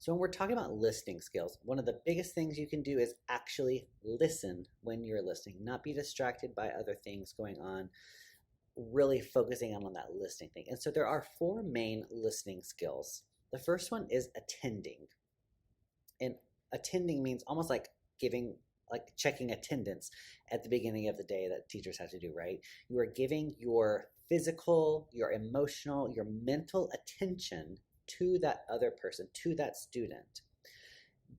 So when we're talking about listening skills, one of the biggest things you can do is actually listen when you're listening, not be distracted by other things going on, really focusing on that listening thing. And so there are four main listening skills. The first one is attending. And attending means almost like giving, like checking attendance at the beginning of the day that teachers have to do, right? You are giving your physical, your emotional, your mental attention to that other person, to that student.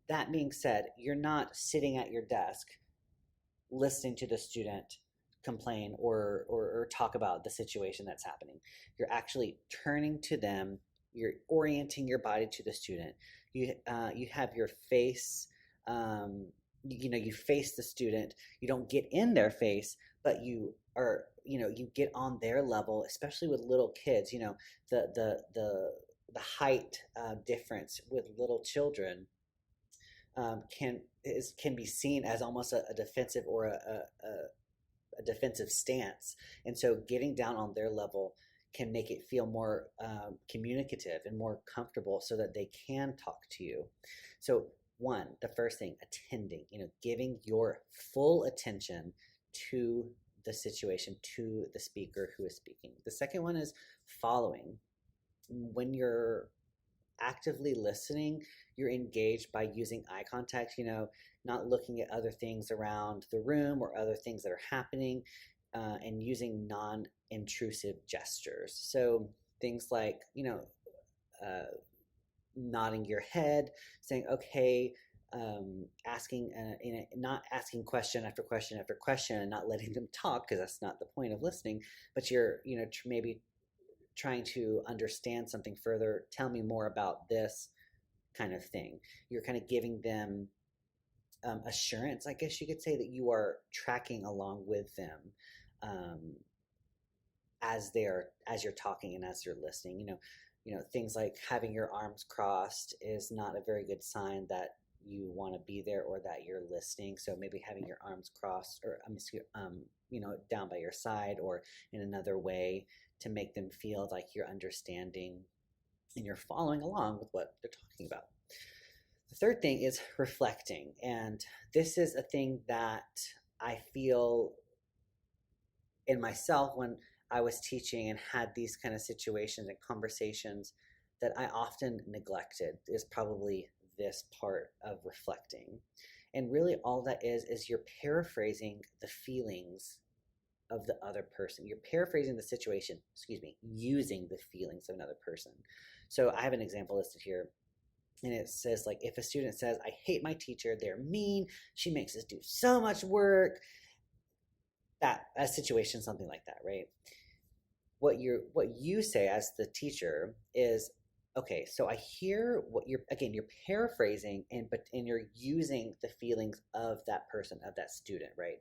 That being said, you're not sitting at your desk listening to the student complain or talk about the situation that's happening. You're actually turning to them. You're orienting your body to the student. You have your face. You face the student. You don't get in their face, but you are. You get on their level, especially with little kids. The height difference with little children can be seen as almost a defensive or a defensive stance, and so getting down on their level can make it feel more communicative and more comfortable, so that they can talk to you. So the first thing, attending, giving your full attention to the situation, to the speaker who is speaking. The second one is following. When you're actively listening, you're engaged by using eye contact, not looking at other things around the room or other things that are happening, and using non-intrusive gestures. So things like, nodding your head, saying, okay, asking, not asking question after question after question and not letting them talk, because that's not the point of listening, but you're, maybe trying to understand something further. Tell me more about this kind of thing. You're kind of giving them assurance, I guess you could say, that you are tracking along with them as you're talking and as you're listening. Things like having your arms crossed is not a very good sign that you want to be there or that you're listening. So maybe having your arms crossed, or down by your side or in another way, to make them feel like you're understanding and you're following along with what they're talking about. The third thing is reflecting. And this is a thing that I feel in myself when I was teaching and had these kind of situations and conversations that I often neglected, is probably this part of reflecting. And really all that is you're paraphrasing the feelings of the other person. You're paraphrasing the situation, using the feelings of another person. So I have an example listed here, and it says, like, if a student says, I hate my teacher, they're mean, she makes us do so much work, that a situation, something like that, right? What you say as the teacher is, okay, so I hear what you're paraphrasing, and you're using the feelings of that person, of that student, right?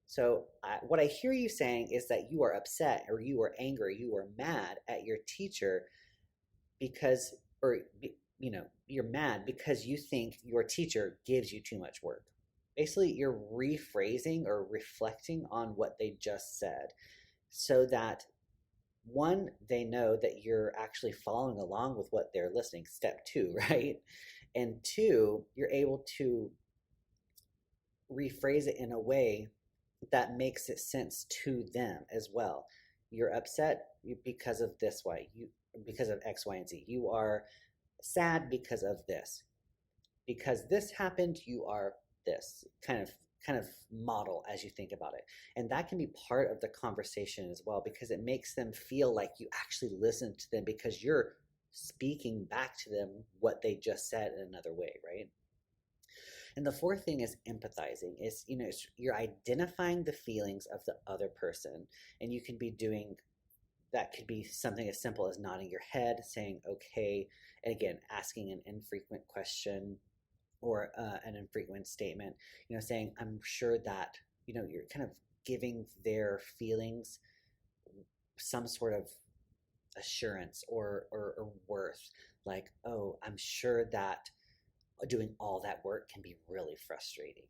So what I hear you saying is that you are upset, or you are angry, you are mad at your teacher because, you're mad because you think your teacher gives you too much work. Basically, you're rephrasing or reflecting on what they just said, so that one, they know that you're actually following along with what they're listening, step two, right? And two, you're able to rephrase it in a way that makes it sense to them as well. You're upset because of this way, because of X, Y, and Z. You are sad because of this. Because this happened, you are this kind of model as you think about it. And that can be part of the conversation as well, because it makes them feel like you actually listen to them, because you're speaking back to them what they just said in another way, right? And the fourth thing is empathizing. You're identifying the feelings of the other person, and you can be doing that. Could be something as simple as nodding your head, saying okay, and again asking an infrequent question or an infrequent statement. Saying, I'm sure that you're kind of giving their feelings some sort of assurance or worth, like, oh, I'm sure that doing all that work can be really frustrating.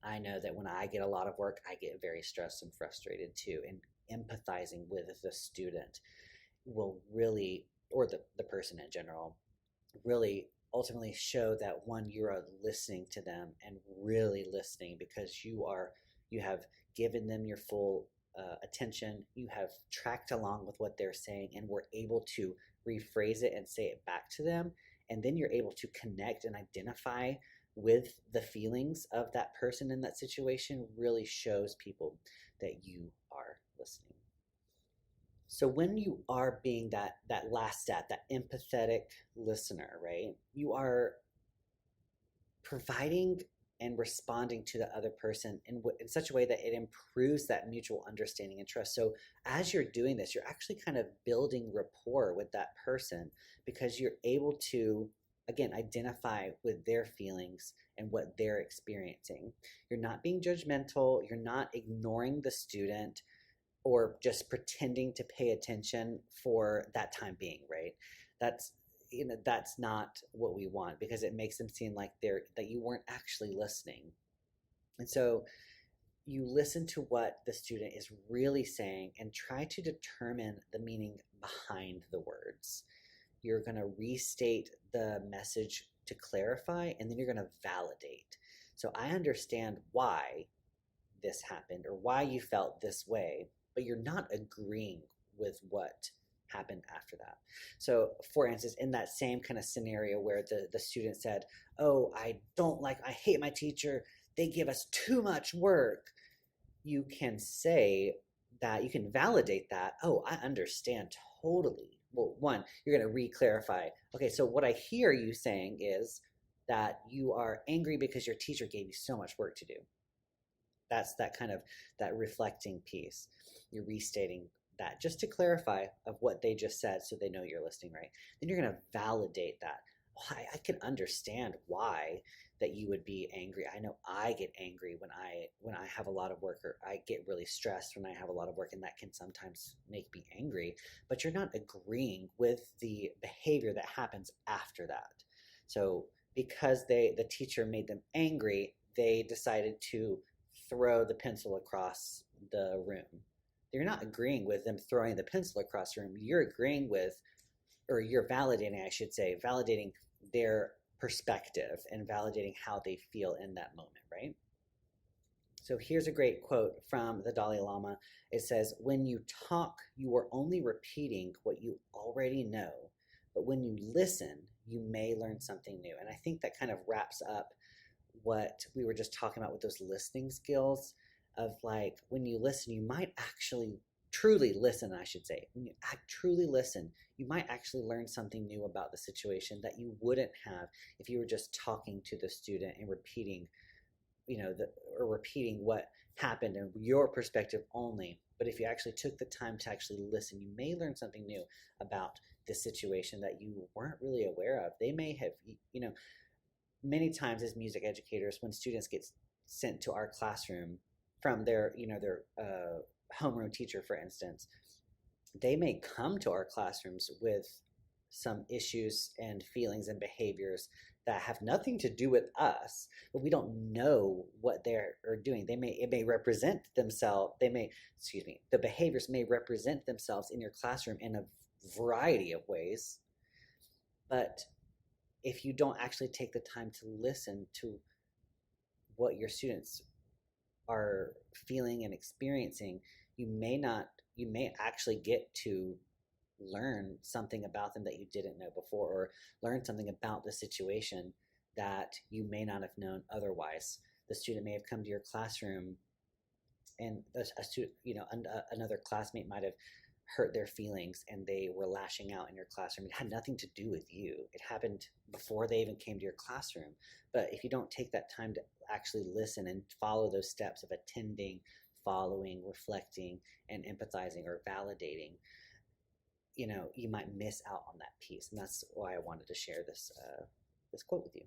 I know that when I get a lot of work, I get very stressed and frustrated too. And empathizing with the student will really, or the person in general, really ultimately show that one, you are listening to them and really listening, because you have given them your full attention. You have tracked along with what they're saying and were able to rephrase it and say it back to them. And then you're able to connect and identify with the feelings of that person in that situation. Really shows people that you are listening. So when you are being that last stat, that empathetic listener, right? You are providing and responding to the other person in such a way that it improves that mutual understanding and trust. So as you're doing this, you're actually kind of building rapport with that person, because you're able to, again, identify with their feelings and what they're experiencing. You're not being judgmental. You're not ignoring the student or just pretending to pay attention for that time being, right? That's that's not what we want, because it makes them seem like that you weren't actually listening. And so you listen to what the student is really saying and try to determine the meaning behind the words. You're going to restate the message to clarify, and then you're going to validate. So I understand why this happened or why you felt this way, but you're not agreeing with what happened after that. So for instance, in that same kind of scenario where the student said, oh, I hate my teacher, they give us too much work, you can say that, you can validate that, oh, I understand totally. Well, one, you're going to re-clarify, okay, so what I hear you saying is that you are angry because your teacher gave you so much work to do. That's that kind of that reflecting piece. You're restating that just to clarify of what they just said, so they know you're listening, right? Then you're going to validate that. Oh, I can understand why that you would be angry. I know I get angry when I have a lot of work, or I get really stressed when I have a lot of work, and that can sometimes make me angry. But you're not agreeing with the behavior that happens after that. So because the teacher made them angry, they decided to throw the pencil across the room. You're not agreeing with them throwing the pencil across the room. You're agreeing with, or you're validating, I should say, validating their perspective and validating how they feel in that moment, right? So here's a great quote from the Dalai Lama. It says, when you talk, you are only repeating what you already know, but when you listen, you may learn something new. And I think that kind of wraps up what we were just talking about with those listening skills, of like, when you listen, you might actually truly listen, I should say. When you truly listen, you might actually learn something new about the situation that you wouldn't have if you were just talking to the student and repeating, or repeating what happened in your perspective only. But if you actually took the time to actually listen, you may learn something new about the situation that you weren't really aware of. They may have, many times as music educators, when students get sent to our classroom from their homeroom teacher, for instance, they may come to our classrooms with some issues and feelings and behaviors that have nothing to do with us, but we don't know what they're doing. It may represent themselves. The behaviors may represent themselves in your classroom in a variety of ways, but if you don't actually take the time to listen to what your students are feeling and experiencing, you may actually get to learn something about them that you didn't know before, or learn something about the situation that you may not have known otherwise. The student may have come to your classroom, and another classmate might have hurt their feelings and they were lashing out in your classroom. It had nothing to do with you. It happened before they even came to your classroom. But if you don't take that time to actually listen and follow those steps of attending, following, reflecting, and empathizing or validating, you might miss out on that piece. And that's why I wanted to share this quote with you.